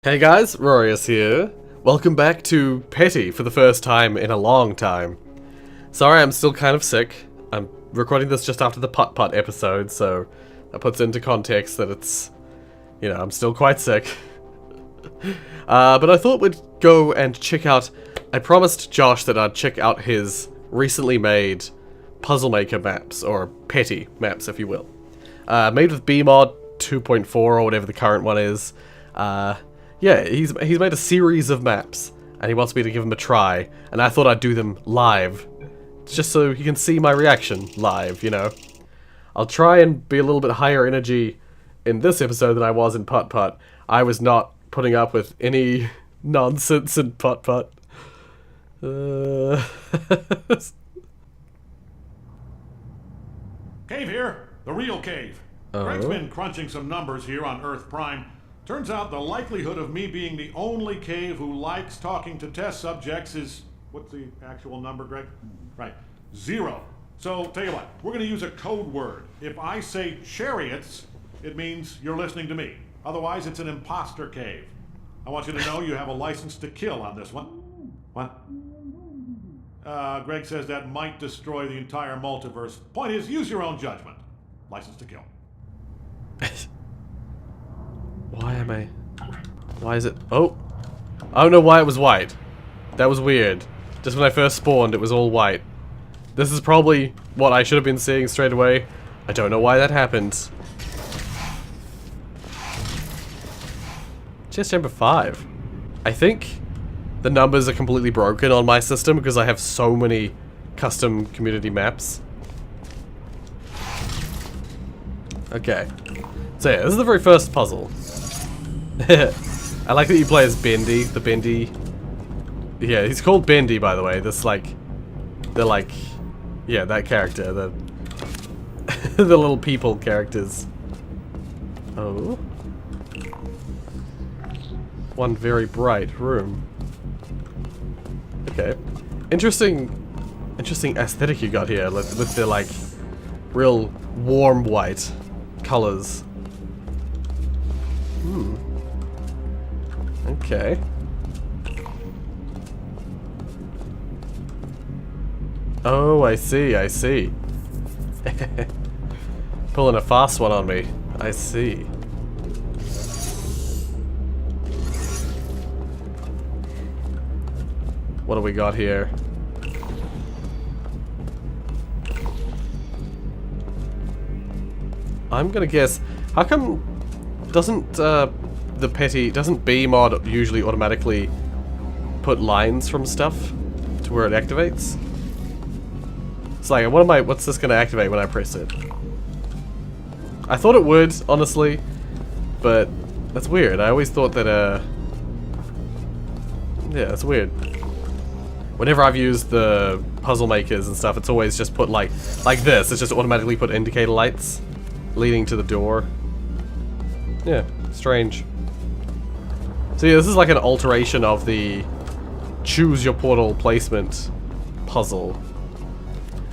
Hey guys, Rorius here. Welcome back to PeTI for the first time in a long time. Sorry, I'm still kind of sick. I'm recording this just after the putt-putt episode, so that puts into context that it's, you know, I'm still quite sick. But I thought we'd go and check out, I promised Josh that I'd check out his recently made Puzzle Maker maps, or PeTI maps if you will. Made with BMod 2.4 or whatever the current one is. Yeah, he's made a series of maps, and he wants me to give them a try, and I thought I'd do them live, just so he can see my reaction live, you know. I'll try and be a little bit higher energy in this episode than I was in putt-putt. I was not putting up with any nonsense in putt-putt. Cave here, the real cave. Greg's been crunching some numbers here on Earth Prime. Turns out the likelihood of me being the only cave who likes talking to test subjects is, what's the actual number, Greg? Right, 0. So, tell you what, we're going to use a code word. If I say chariots, it means you're listening to me. Otherwise, it's an imposter cave. I want you to know you have a license to kill on this one. What? Greg says that might destroy the entire multiverse. Point is, use your own judgment. License to kill. Why is it? Oh! I don't know why it was white. That was weird. Just when I first spawned, it was all white. This is probably what I should have been seeing straight away. I don't know why that happened. Chest chamber 5. I think the numbers are completely broken on my system because I have so many custom community maps. Okay. So yeah, this is the very first puzzle. I like that you play as Bendy, the Bendy. Yeah, he's called Bendy, by the way. This yeah, that character, the the little people characters. Oh, one very bright room. Okay, interesting aesthetic you got here with the like real warm white colors. Okay. Oh, I see. Pulling a fast one on me. I see. What do we got here? I'm gonna guess, how come doesn't the PeTI, doesn't BMod usually automatically put lines from stuff to where it activates? It's like, what's this gonna activate when I press it? I thought it would, honestly, but that's weird. I always thought that, yeah, that's weird. Whenever I've used the puzzle makers and stuff, it's always just put like this. It's just automatically put indicator lights leading to the door. Yeah, strange. So yeah, this is like an alteration of the choose your portal placement puzzle.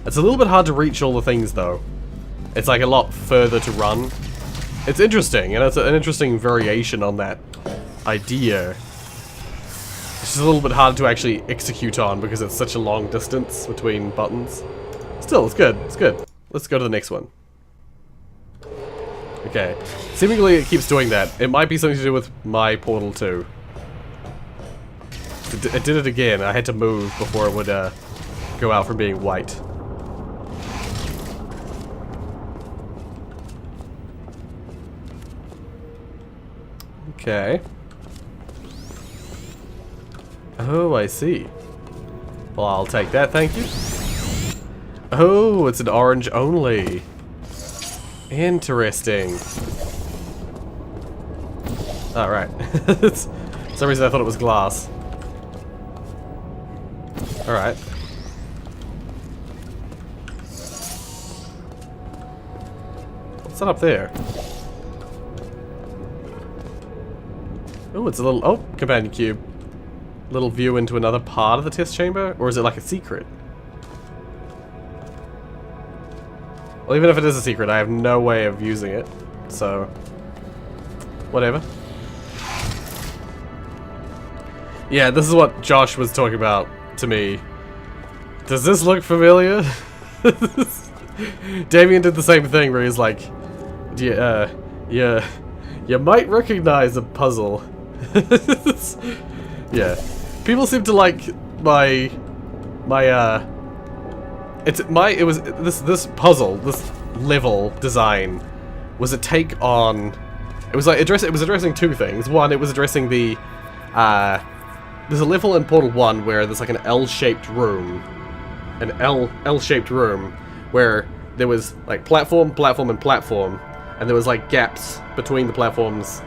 It's a little bit hard to reach all the things though. It's like a lot further to run. It's interesting, and it's an interesting variation on that idea. It's just a little bit hard to actually execute on because it's such a long distance between buttons. Still, it's good, it's good. Let's go to the next one. Okay, seemingly it keeps doing that. It might be something to do with my portal too. It did it again. I had to move before it would go out from being white. Okay. Oh, I see. Well, I'll take that, thank you. Oh, it's an orange only. Interesting. Alright. For some reason I thought it was glass. Alright. What's that up there? Oh, it's a little... Oh, companion cube. Little view into another part of the test chamber? Or is it like a secret? Well, even if it is a secret, I have no way of using it. So... whatever. Yeah, this is what Josh was talking about to me. Does this look familiar? Damien did the same thing where he's like, yeah, you might recognize a puzzle. Yeah. People seem to like this puzzle, this level design was a take on, it was addressing two things. One, it was addressing the there's a level in Portal 1 where there's like an L-shaped room. An L-shaped room where there was like platform, and platform, and there was like gaps between the platforms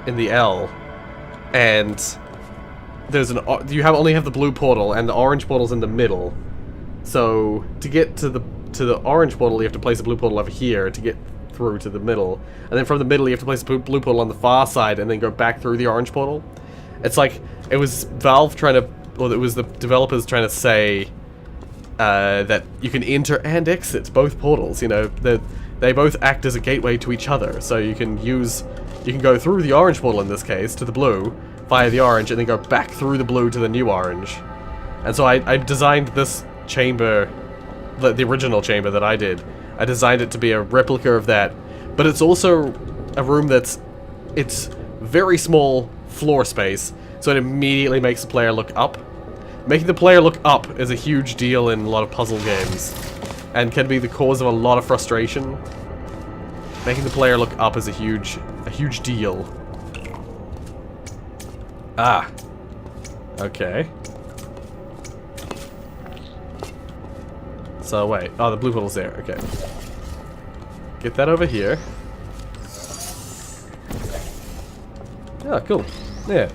in the L. And there's only have the blue portal and the orange portal's in the middle. So to get to the orange portal, you have to place a blue portal over here to get through to the middle, and then from the middle you have to place a blue portal on the far side and then go back through the orange portal. It's like it was Valve trying to, or it was the developers trying to say that you can enter and exit both portals. You know, they both act as a gateway to each other. So you can go through the orange portal in this case to the blue, via the orange, and then go back through the blue to the new orange. And so I designed this chamber, the original chamber that I did. I designed it to be a replica of that, but it's also a room it's very small floor space, so it immediately makes the player look up. Making the player look up is a huge deal in a lot of puzzle games, and can be the cause of a lot of frustration. Making the player look up is a huge deal. Ah. Okay. So wait, oh, the blue portal's there, okay. Get that over here. Oh, cool. Yeah.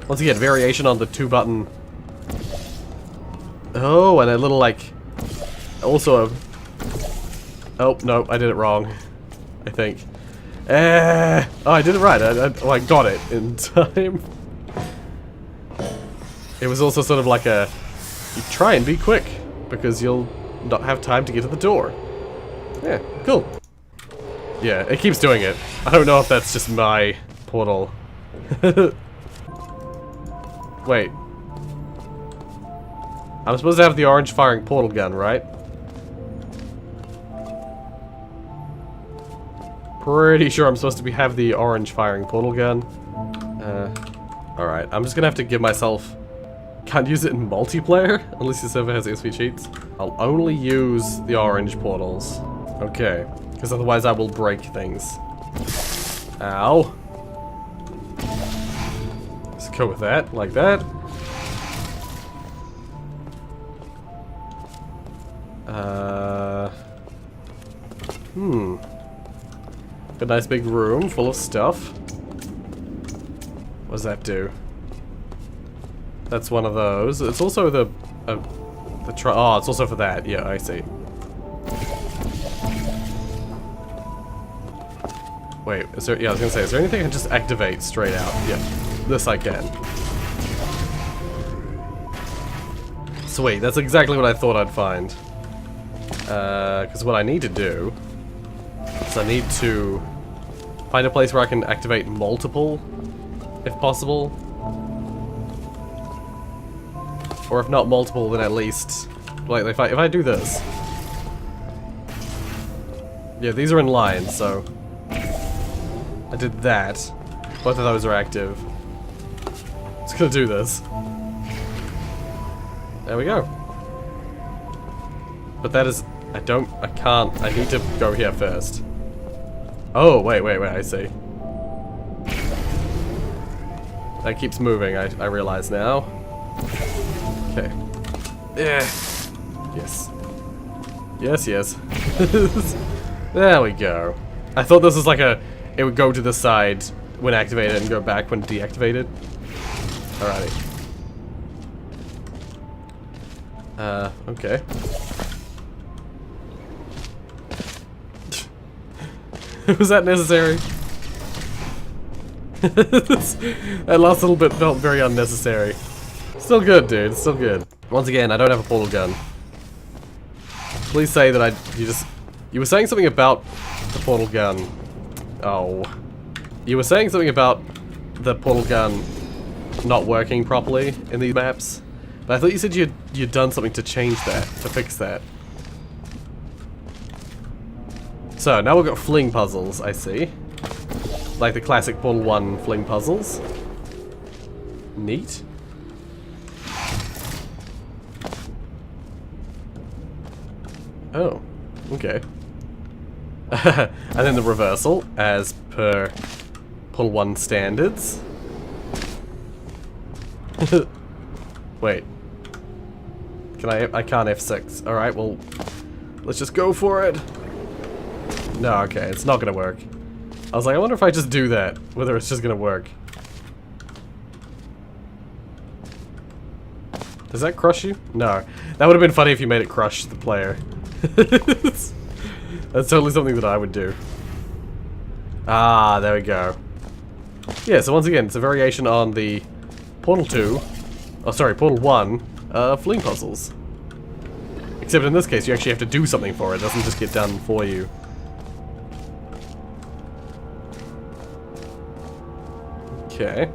Once again, variation on the 2-button. Oh, and a little, like, also a... Oh, no, I did it wrong, I think. Oh, I did it right. I got it in time. It was also sort of like a... You try and be quick, because you'll not have time to get to the door. Yeah, cool. Yeah, it keeps doing it. I don't know if that's just my portal. Wait. I'm supposed to have the orange firing portal gun, right? Pretty sure I'm supposed to have the orange firing portal gun. Alright, I'm just gonna have to give myself... Can't use it in multiplayer, unless your server has XP cheats. I'll only use the orange portals. Okay, because otherwise I will break things. Ow. Let's go with that, like that. A nice big room full of stuff. What does that do? That's one of those. It's also oh, it's also for that. Yeah, I see. Wait, is there? Yeah, I was gonna say, is there anything I can just activate straight out? Yeah, this I can. Sweet, that's exactly what I thought I'd find. Because what I need to do is I need to find a place where I can activate multiple, if possible. Or if not multiple, then at least, like, if I do this. Yeah, these are in line, so I did that. Both of those are active. Just gonna do this. There we go. But that is, I can't, I need to go here first. Oh, wait, I see. That keeps moving, I realize now. Okay. Yeah. Yes. Yes. There we go. I thought this was like it would go to the side when activated and go back when deactivated. Alrighty. Okay. Was that necessary? That last little bit felt very unnecessary. Still good, dude. Still good. Once again, I don't have a portal gun. Please say that you were saying something about the portal gun. Oh. You were saying something about the portal gun not working properly in these maps. But I thought you said you'd done something to change that, to fix that. So, now we've got fling puzzles, I see. Like the classic Portal 1 fling puzzles. Neat. Oh, okay. And then the reversal, as per Portal 1 standards. Wait. I can't F6. Alright, well, let's just go for it. No, okay, it's not gonna work. I was like, I wonder if I just do that, whether it's just gonna work. Does that crush you? No. That would have been funny if you made it crush the player. That's totally something that I would do. Ah, there we go. Yeah, so once again, it's a variation on the Portal 2, oh sorry, Portal 1, fling puzzles. Except in this case, you actually have to do something for it. It doesn't just get done for you. Okay.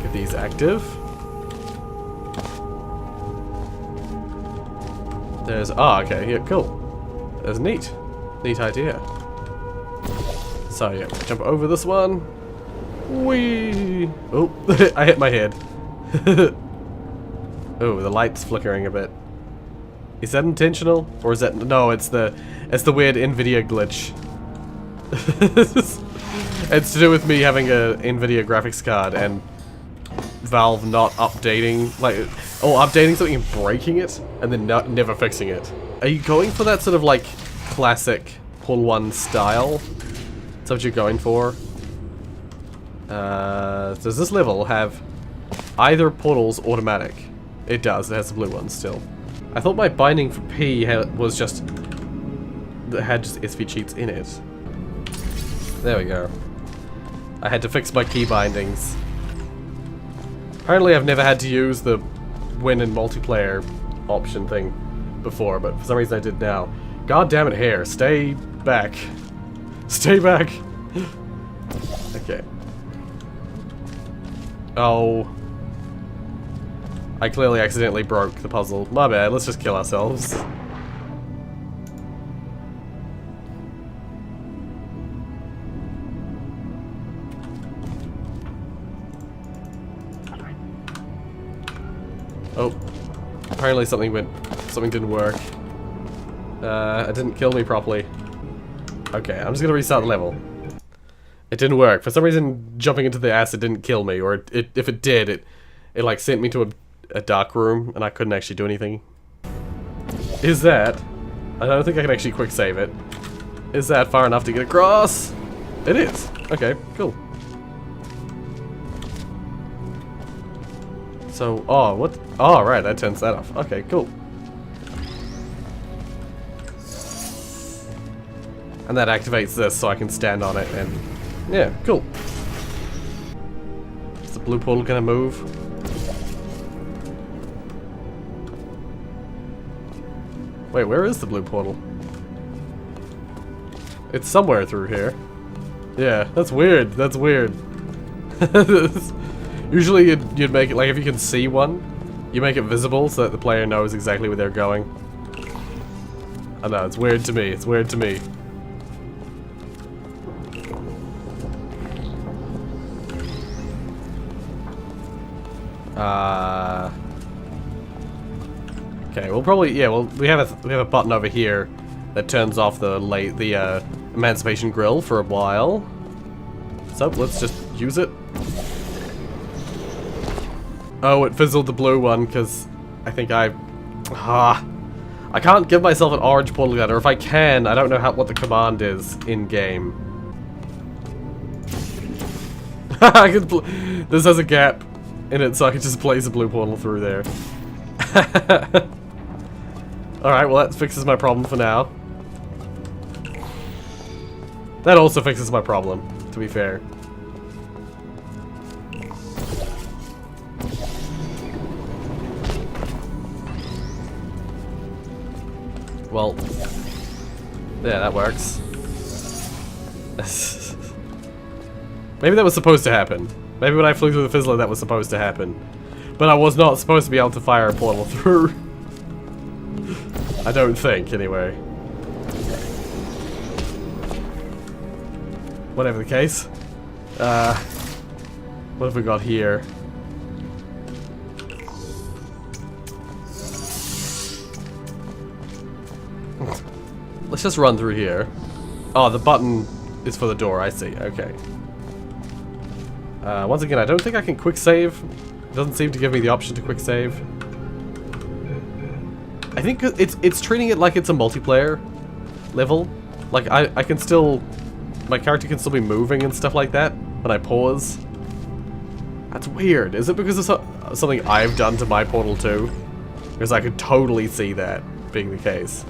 Get these active. There's, oh, okay, yeah, cool. That's neat. Neat idea. So, yeah, jump over this one. Whee! Oh, I hit my head. Oh, the light's flickering a bit. Is that intentional? Or is that, no, it's the weird NVIDIA glitch. It's to do with me having a NVIDIA graphics card and Valve not updating, like, or updating something and breaking it, and then never fixing it. Are you going for that sort of, like, classic Portal 1 style? Is that what you're going for? Does this level have either portals automatic? It does, it has the blue ones still. I thought my binding for P was just, that had just SV cheats in it. There we go. I had to fix my key bindings. Apparently I've never had to use the win in multiplayer option thing before, but for some reason I did now. God damn it, hair. Stay back. Stay back. Okay. Oh. I clearly accidentally broke the puzzle. My bad, let's just kill ourselves. Oh, apparently something didn't work. It didn't kill me properly. Okay, I'm just gonna restart the level. It didn't work. For some reason, jumping into the acid didn't kill me, or if it did, it like sent me to a dark room, and I couldn't actually do anything. Is that? I don't think I can actually quick save it. Is that far enough to get across? It is. Okay, cool. So, oh, what? Oh, right, that turns that off. Okay, cool. And that activates this so I can stand on it and... yeah, cool. Is the blue portal gonna move? Wait, where is the blue portal? It's somewhere through here. Yeah, that's weird. That's weird. Usually you'd make it, like, if you can see one, you make it visible so that the player knows exactly where they're going. I know, it's weird to me. It's weird to me. Okay, we'll probably, yeah, well, we have a button over here that turns off the Emancipation Grill for a while. So let's just use it. Oh, it fizzled the blue one because I think I can't give myself an orange portal gun, or if I can, I don't know what the command is in game. This has a gap in it, so I can just place a blue portal through there. Alright, well that fixes my problem for now. That also fixes my problem, to be fair. Well, yeah, that works. Maybe that was supposed to happen. Maybe when I flew through the fizzler that was supposed to happen. But I was not supposed to be able to fire a portal through. I don't think, anyway. Whatever the case. What have we got here? Let's just run through here. Oh, the button is for the door, I see. Okay. Once again, I don't think I can quick save. It doesn't seem to give me the option to quick save. I think it's treating it like it's a multiplayer level. Like, I can still... My character can still be moving and stuff like that when I pause. That's weird. Is it because of something I've done to my portal too? Because I could totally see that being the case.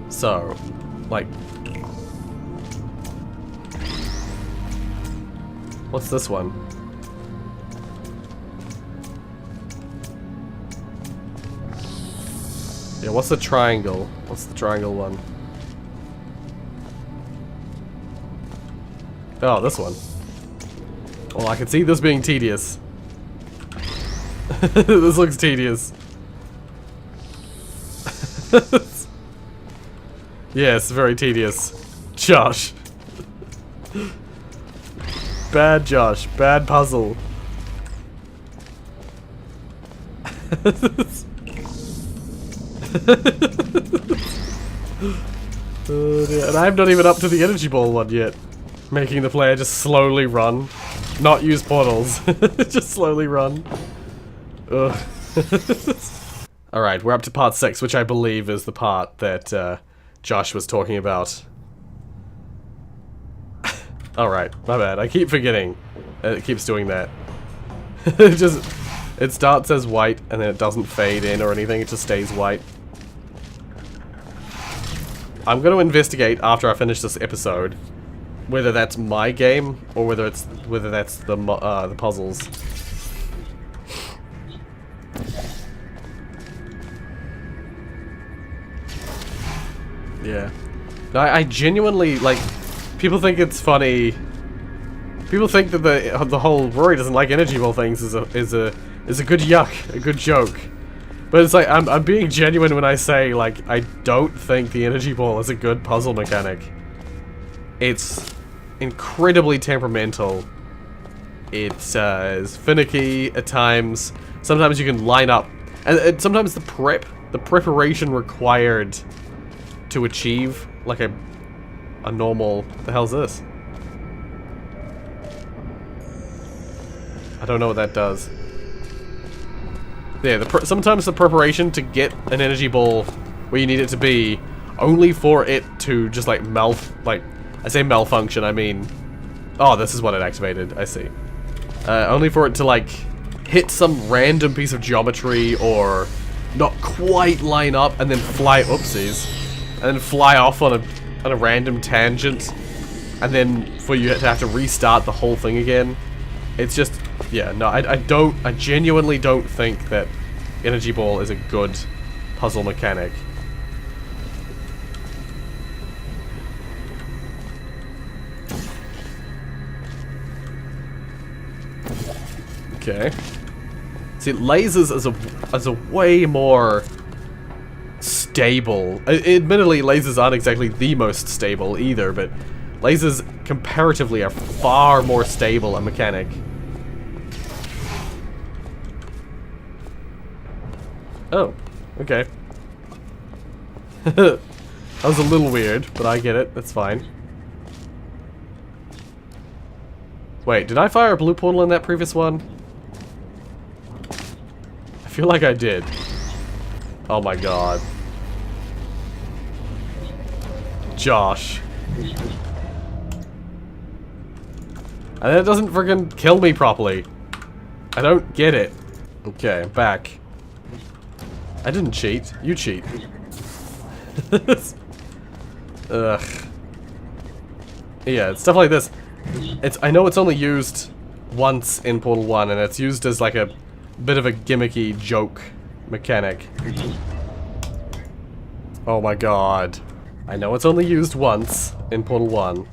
So, like... What's this one? Yeah, what's the triangle? What's the triangle one? Oh, this one. Well, I can see this being tedious. This looks tedious. Yes, very tedious. Josh. Bad Josh. Bad puzzle. Oh, dear. And I'm not even up to the energy ball one yet. Making the player just slowly run. Not use portals. Just slowly run. Ugh. Alright, we're up to part 6, which I believe is the part that Josh was talking about. Alright, my bad. I keep forgetting. It keeps doing that. It starts as white and then it doesn't fade in or anything, it just stays white. I'm going to investigate after I finish this episode whether that's my game or whether that's the puzzles. Yeah. No, I genuinely, like, people think it's funny. People think that the whole Rory doesn't like energy ball things is a good yuck, a good joke. But it's like I'm being genuine when I say, like, I don't think the energy ball is a good puzzle mechanic. It's incredibly temperamental. It's is finicky at times. Sometimes you can line up, and sometimes the preparation required to achieve like a normal. What the hell's this? I don't know what that does. Yeah, sometimes the preparation to get an energy ball where you need it to be, only for it to just like I say malfunction, I mean... Oh, this is what it activated, I see. Only for it to like hit some random piece of geometry or not quite line up and then fly, oopsies, and then fly off on a random tangent, and then for you to have to restart the whole thing again. It's just, yeah, no, I genuinely don't think that energy ball is a good puzzle mechanic. Okay. See, lasers as a way more stable. Admittedly, lasers aren't exactly the most stable either, but lasers comparatively are far more stable a mechanic. Oh, okay. That was a little weird, but I get it. That's fine. Wait, did I fire a blue portal in that previous one? I feel like I did. Oh my god. Josh. And then it doesn't friggin' kill me properly. I don't get it. Okay, I'm back. I didn't cheat. You cheat. Ugh. Yeah, it's stuff like this. I know it's only used once in Portal 1, and it's used as like a bit of a gimmicky joke mechanic. Oh my god. I know it's only used once in Portal 1,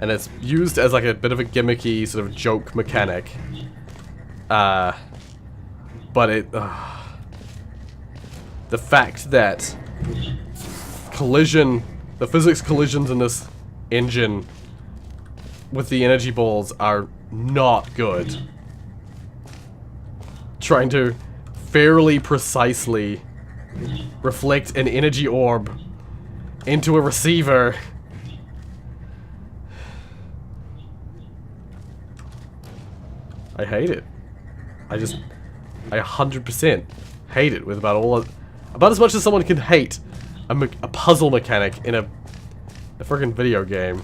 And it's used as like a bit of a gimmicky sort of joke mechanic. But it... the fact that the physics collisions in this engine with the energy balls are not good. Trying to fairly precisely reflect an energy orb into a receiver. I hate it. I 100% hate it with about as much as someone can hate a puzzle mechanic in a freaking video game.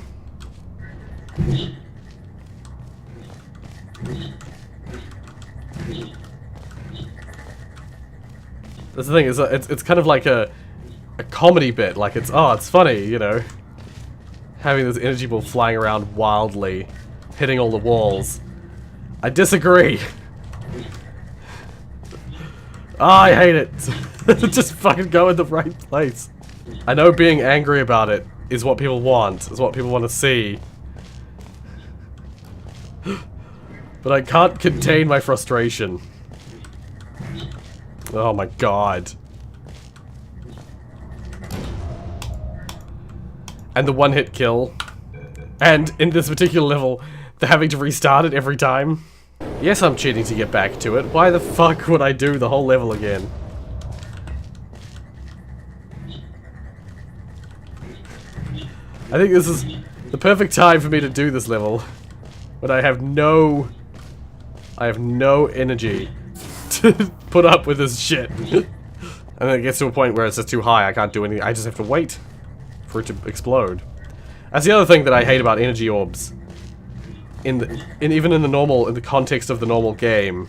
That's the thing, is it's kind of like a comedy bit, like it's funny, you know, having this energy ball flying around wildly, hitting all the walls. I disagree. I hate it. Just fucking go in the right place. I know being angry about it is what people want, is what people want to see. But I can't contain my frustration. Oh my god. And the one-hit kill. And in this particular level, they're having to restart it every time. Yes, I'm cheating to get back to it. Why the fuck would I do the whole level again? I think this is the perfect time for me to do this level. When I have no energy to put up with this shit. And then it gets to a point where it's just too high, I can't do anything, I just have to wait for it to explode. That's the other thing that I hate about energy orbs. Even in the context of the normal game.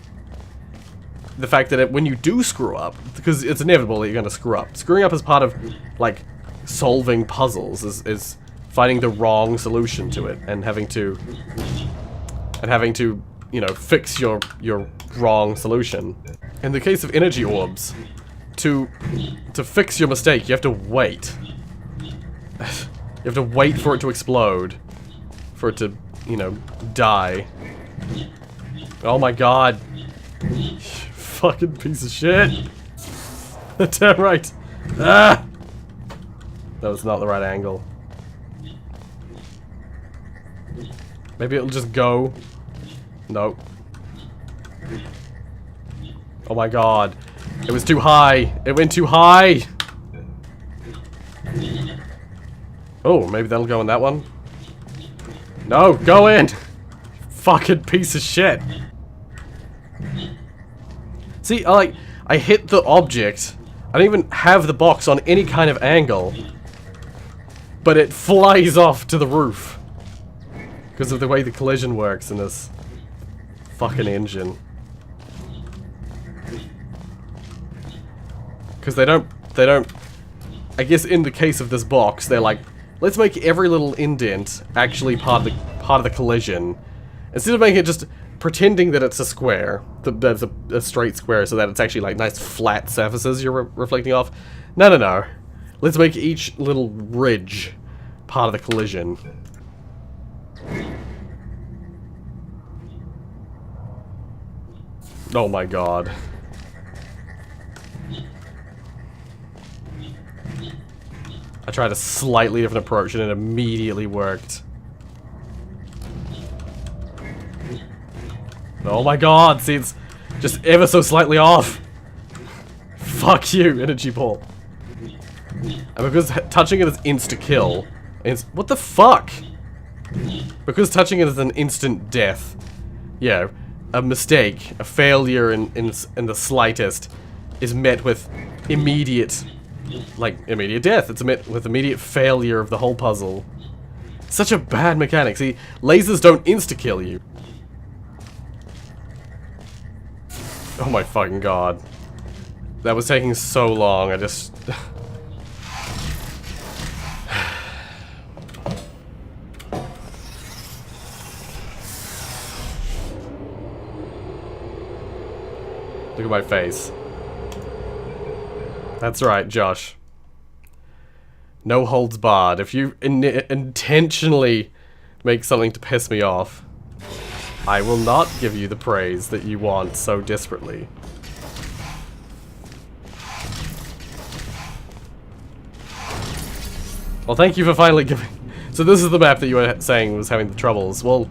The fact that when you do screw up, because it's inevitable that you're gonna screw up. Screwing up is part of, like, solving puzzles, is finding the wrong solution to it, and having to, you know, fix your wrong solution. In the case of energy orbs, to fix your mistake, you have to wait. You have to wait for it to explode. For it to, you know, die. Oh my god. Fucking piece of shit. Damn right. Ah! That was not the right angle. Maybe it'll just go. Nope. Oh my god. It was too high. It went too high. Oh, maybe that'll go in that one. No, go in! Fucking piece of shit. See, I hit the object. I don't even have the box on any kind of angle. But it flies off to the roof. Because of the way the collision works in this fucking engine. Because they don't, I guess in the case of this box, they're like, let's make every little indent actually part of the collision. Instead of making it just pretending that it's a square, that's a straight square, so that it's actually like nice flat surfaces you're reflecting off. No. Let's make each little ridge part of the collision. Oh my god. I tried a slightly different approach and it immediately worked. Oh my god, see, it's just ever so slightly off. Fuck you, energy ball. And because touching it is insta-kill, what the fuck? Because touching it is an instant death. Yeah, a mistake, a failure in the slightest is met with immediate death. It's met with immediate failure of the whole puzzle. Such a bad mechanic. See, lasers don't insta-kill you. Oh my fucking god. That was taking so long, I just... Look at my face. That's right, Josh. No holds barred. If you intentionally make something to piss me off, I will not give you the praise that you want so desperately. Well, thank you for finally giving... So this is the map that you were saying was having the troubles. Well,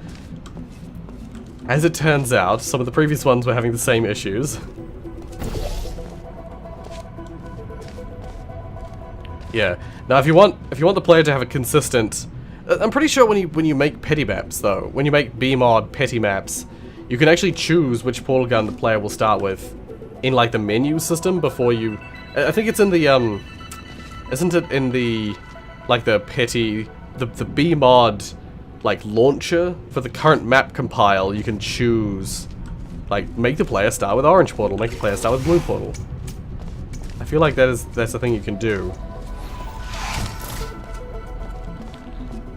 as it turns out, some of the previous ones were having the same issues. Yeah. Now, if you want the player to have a consistent... I'm pretty sure when you make PeTI maps, though, when you make BMod PeTI maps, you can actually choose which portal gun the player will start with in, like, the menu system before you... I think it's in the, isn't it in the, like, the PeTI... The BMod, like, launcher for the current map compile, you can choose, like, make the player start with orange portal, make the player start with blue portal. I feel like that's the thing you can do.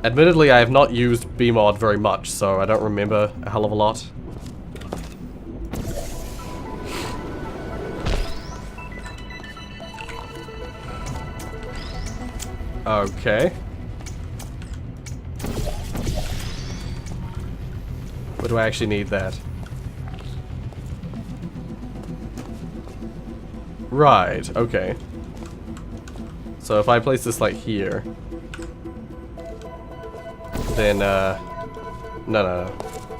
Admittedly, I have not used BMod very much, so I don't remember a hell of a lot. Okay. What do I actually need that? Right, okay. So if I place this, like, here... Then, no.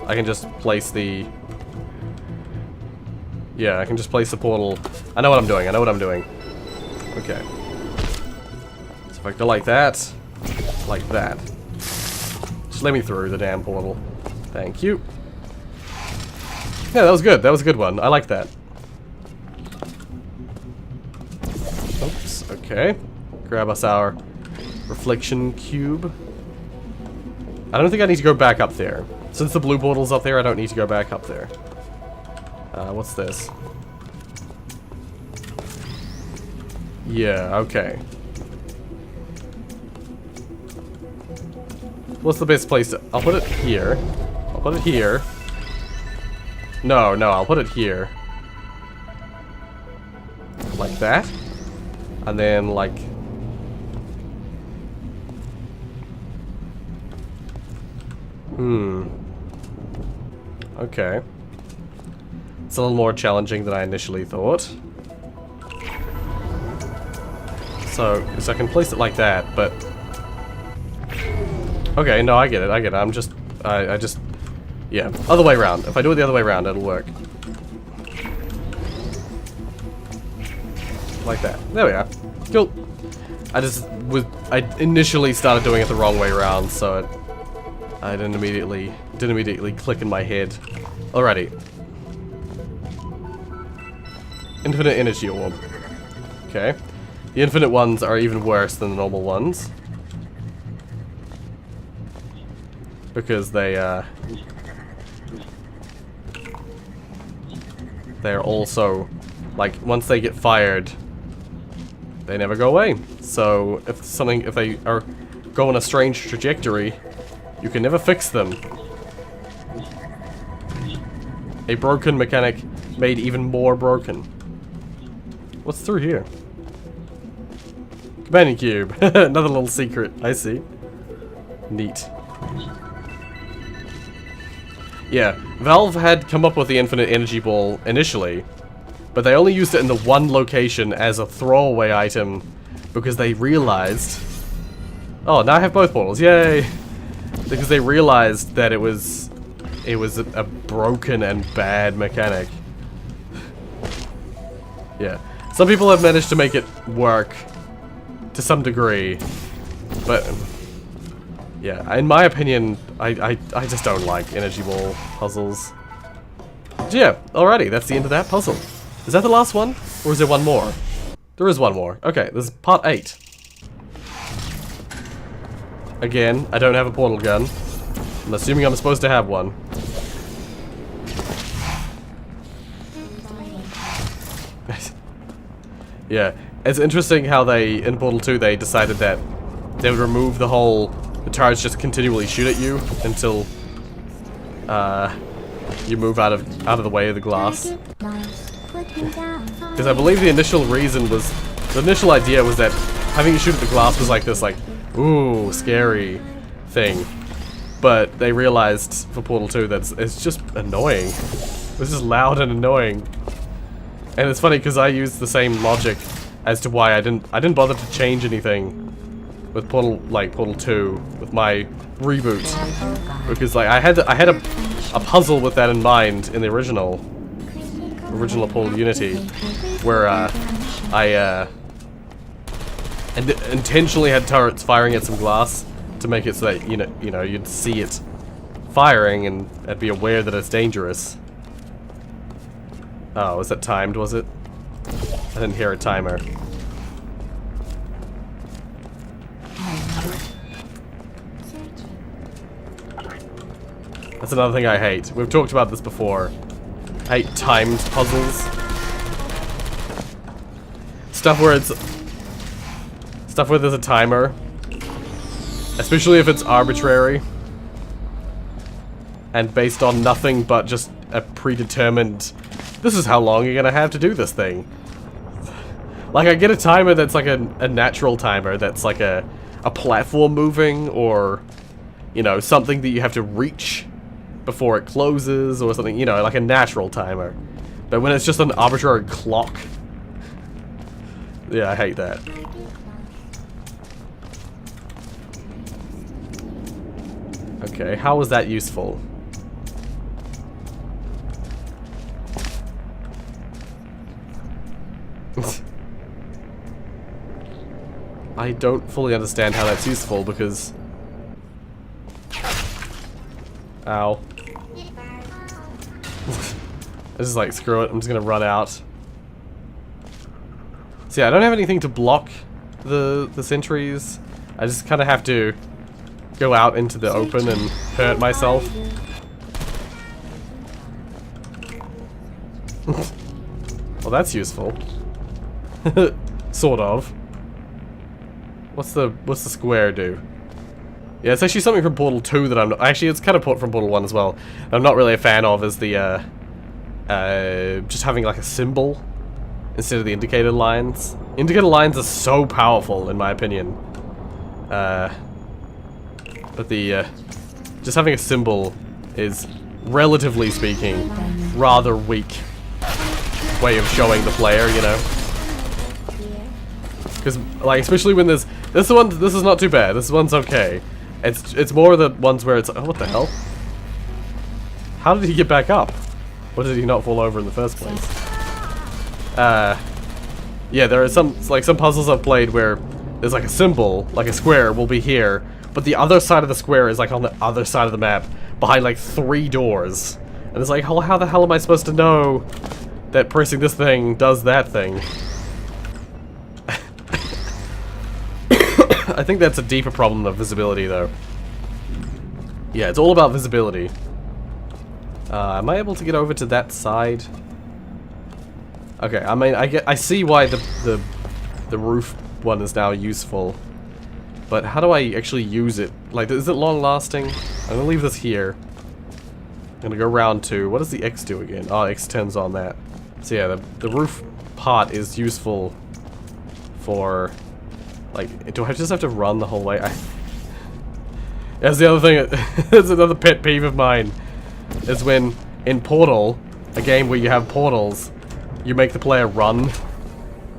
I can just place the... Yeah, I can just place the portal. I know what I'm doing, Okay. So if I go like that, just let me through the damn portal. Thank you. Yeah, that was good. That was a good one. I like that. Oops, okay. Grab us our reflection cube. I don't think I need to go back up there. Since the blue portal's up there, I don't need to go back up there. What's this? Yeah, okay. What's the best place to... I'll put it here. I'll put it here. No, I'll put it here. Like that. And then, like... Okay. It's a little more challenging than I initially thought. So I can place it like that, but... Okay, no, I get it. I just... Yeah, other way around. If I do it the other way around, it'll work. Like that. There we are. Cool. I initially started doing it the wrong way around, so I didn't immediately click in my head. Alrighty. Infinite energy orb. Okay. The infinite ones are even worse than the normal ones. Because they're also, like, once they get fired, they never go away. So if they are go on a strange trajectory, you can never fix them. A broken mechanic made even more broken. What's through here? Companion cube. Another little secret. I see. Neat. Yeah, Valve had come up with the infinite energy ball initially, but they only used it in the one location as a throwaway item because they realized... Oh, now I have both portals. Yay! Because they realized that it was a broken and bad mechanic. Yeah. Some people have managed to make it work to some degree, but yeah, in my opinion, I just don't like energy ball puzzles. But yeah, alrighty, that's the end of that puzzle. Is that the last one? Or is there one more? There is one more. Okay, this is part 8. Again, I don't have a portal gun. I'm assuming I'm supposed to have one. Yeah, it's interesting how they, in Portal 2, they decided that they would remove the turrets just continually shoot at you until you move out of the way of the glass. Because I believe the initial idea was that having you shoot at the glass was like this, like, ooh, scary thing. But they realized for Portal 2 that it's just annoying. It's just loud and annoying. And it's funny because I used the same logic as to why I didn't bother to change anything with Portal 2 with my reboot, because like I had a puzzle with that in mind in the original Portal Unity, where I intentionally had turrets firing at some glass to make it so that you know you'd see it firing and be aware that it's dangerous. Oh, was that timed, was it? I didn't hear a timer. That's another thing I hate. We've talked about this before. I hate timed puzzles. Stuff where there's a timer. Especially if it's arbitrary. And based on nothing but just a predetermined, this is how long you're gonna have to do this thing. Like, I get a timer that's like a natural timer, that's like a platform moving, or, you know, something that you have to reach before it closes, or something, you know, like a natural timer. But when it's just an arbitrary clock, yeah, I hate that. Okay, how was that useful? I don't fully understand how that's useful because... Ow. I just like, screw it, I'm just gonna run out. So yeah, I don't have anything to block the sentries. I just kind of have to go out into the open and hurt myself. Well, that's useful. Sort of. What's the square do? Yeah, it's actually something from Portal 2 that I'm not... Actually, it's kind of from Portal 1 as well. I'm not really a fan of is the, just having like a symbol instead of the indicator lines. Indicator lines are so powerful, in my opinion. But the, just having a symbol is, relatively speaking, rather weak way of showing the player, you know? Because, like, especially when there's... This is not too bad. This one's okay. It's more the ones where it's... Oh, what the hell? How did he get back up? Or did he not fall over in the first place? Yeah, there are some puzzles I've played where there's like a symbol, like a square will be here, but the other side of the square is like on the other side of the map, behind like 3 doors. And it's like, how the hell am I supposed to know that pressing this thing does that thing? I think that's a deeper problem of visibility, though. Yeah, it's all about visibility. Am I able to get over to that side? Okay, I mean, I see why the roof one is now useful, but how do I actually use it? Like, is it long lasting? I'm gonna leave this here. I'm gonna go round 2. What does the X do again? Oh, X turns on that. So yeah, the roof part is useful for... Like, do I just have to run the whole way? That's the other thing, that's another pet peeve of mine, is when, in Portal, a game where you have portals, you make the player run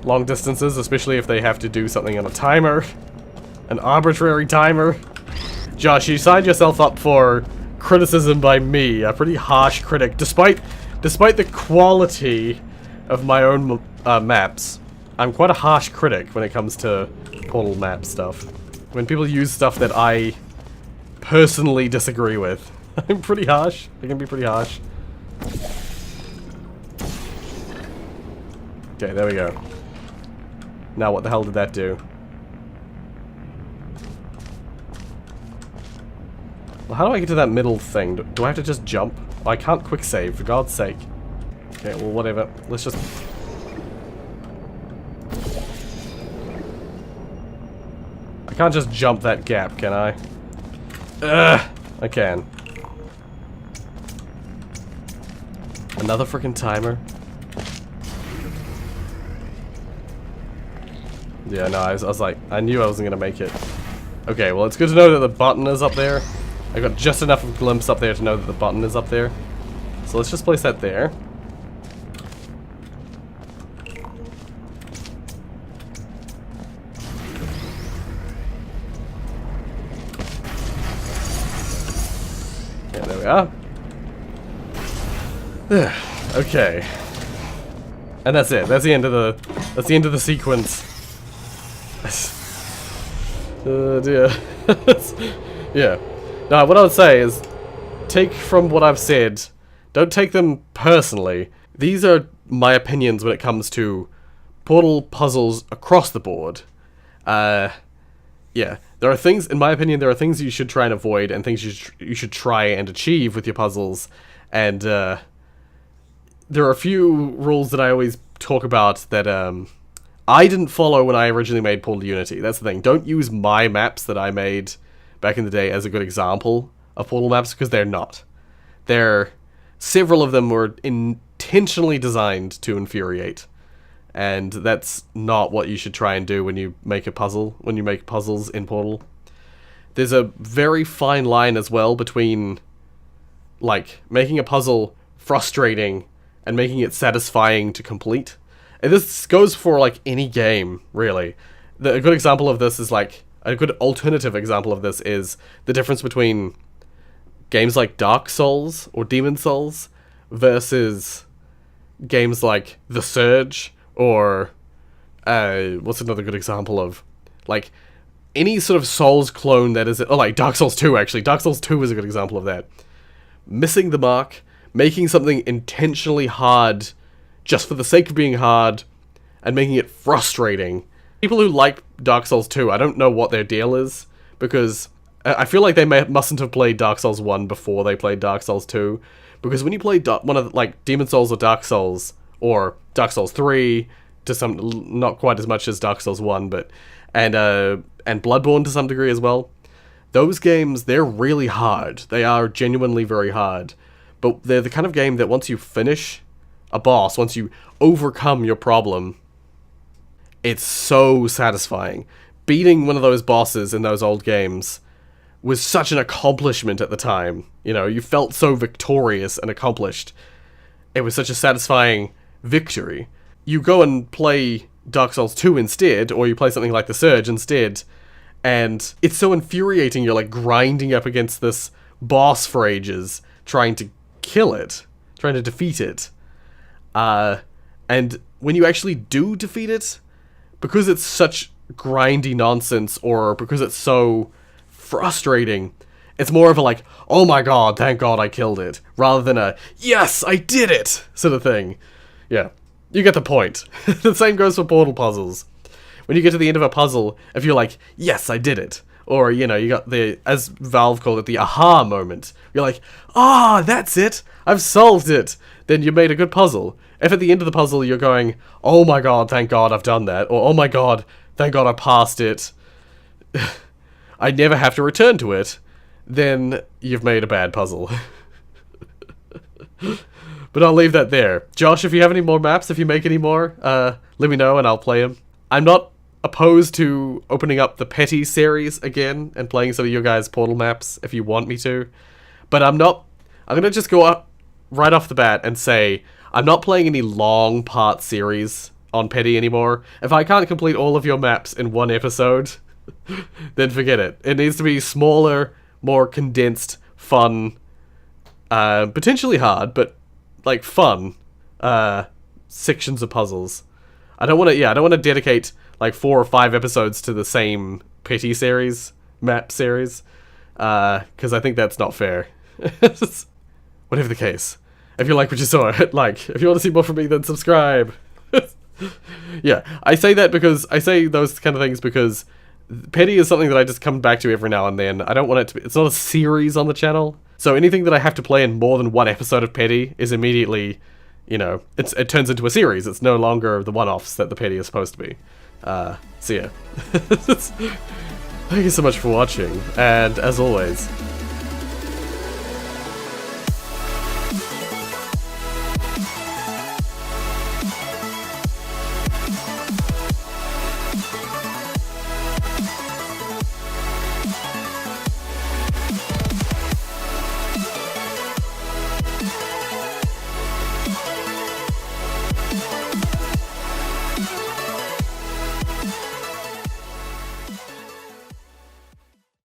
long distances, especially if they have to do something on a timer, an arbitrary timer. Josh, you signed yourself up for criticism by me, a pretty harsh critic, despite the quality of my own maps. I'm quite a harsh critic when it comes to Portal map stuff. When people use stuff that I personally disagree with, I'm pretty harsh. I can be pretty harsh. Okay, there we go. Now what the hell did that do? Well, how do I get to that middle thing? Do I have to just jump? Oh, I can't quick save, for God's sake. Okay, well, whatever. Let's just... I can't just jump that gap, can I? Ugh! I can. Another freaking timer? Yeah, no, I was like, I knew I wasn't gonna make it. Okay, well, it's good to know that the button is up there. I got just enough of a glimpse up there to know that the button is up there. So let's just place that there. Yeah, there we are. Okay. And that's it. That's the end of the sequence. Oh dear. Yeah. Now, what I would say is, take from what I've said, don't take them personally. These are my opinions when it comes to Portal puzzles across the board. Yeah. There are things, in my opinion, there are things you should try and avoid, and things you should try and achieve with your puzzles, and, there are a few rules that I always talk about that, I didn't follow when I originally made Portal Unity. That's the thing. Don't use my maps that I made back in the day as a good example of Portal maps, because they're not. Several of them were intentionally designed to infuriate, and that's not what you should try and do when you make a puzzle, when you make puzzles in Portal. There's a very fine line as well between, like, making a puzzle frustrating and making it satisfying to complete. And this goes for, like, any game, really. A good example of this is, like, a good alternative example of this is the difference between games like Dark Souls or Demon Souls versus games like The Surge or, what's another good example of, like, any sort of Souls clone that is, oh, like Dark Souls 2, actually. Dark Souls 2 is a good example of that. Missing the mark, making something intentionally hard just for the sake of being hard, and making it frustrating. People who like Dark Souls 2, I don't know what their deal is, because I feel like they mustn't have played Dark Souls 1 before they played Dark Souls 2, because when you play one of the, like, Demon Souls or Dark Souls 3, to some, not quite as much as Dark Souls 1, but, and Bloodborne to some degree as well, those games, they're really hard. They are genuinely very hard, but they're the kind of game that once you finish a boss, once you overcome your problem, it's so satisfying. Beating one of those bosses in those old games was such an accomplishment at the time. You know, you felt so victorious and accomplished. It was such a satisfying victory. You go and play Dark Souls 2 instead, or you play something like The Surge instead, and it's so infuriating. You're, like, grinding up against this boss for ages, trying to kill it, trying to defeat it. And when you actually do defeat it, because it's such grindy nonsense, or because it's so frustrating, it's more of a, like, oh my god, thank god I killed it, rather than a, yes, I did it, sort of thing. Yeah, you get the point. The same goes for Portal puzzles. When you get to the end of a puzzle, if you're like, yes, I did it, or, you know, you got the, as Valve called it, the aha moment. You're like, ah, that's it, I've solved it. Then you made a good puzzle. If at the end of the puzzle you're going, oh my god, thank god I've done that, or oh my god, thank god I passed it, I never have to return to it, then you've made a bad puzzle. But I'll leave that there. Josh, if you have any more maps, if you make any more, let me know and I'll play them. I'm not opposed to opening up the PeTI series again and playing some of your guys' Portal maps if you want me to, but I'm gonna just go up right off the bat and say, I'm not playing any long part series on PeTI anymore. If I can't complete all of your maps in one episode, then forget it. It needs to be smaller, more condensed, fun, potentially hard, but, like, fun, sections of puzzles. I don't want to dedicate, like, 4 or 5 episodes to the same PeTI series, map series, because I think that's not fair. Whatever the case. If you like what you saw, like. If you want to see more from me, then subscribe. Yeah, I say those kind of things because PeTI is something that I just come back to every now and then. I don't want it to be, it's not a series on the channel. So anything that I have to play in more than one episode of PeTI is immediately, you know, it turns into a series. It's no longer the one-offs that the PeTI is supposed to be. So yeah. Thank you so much for watching, and as always,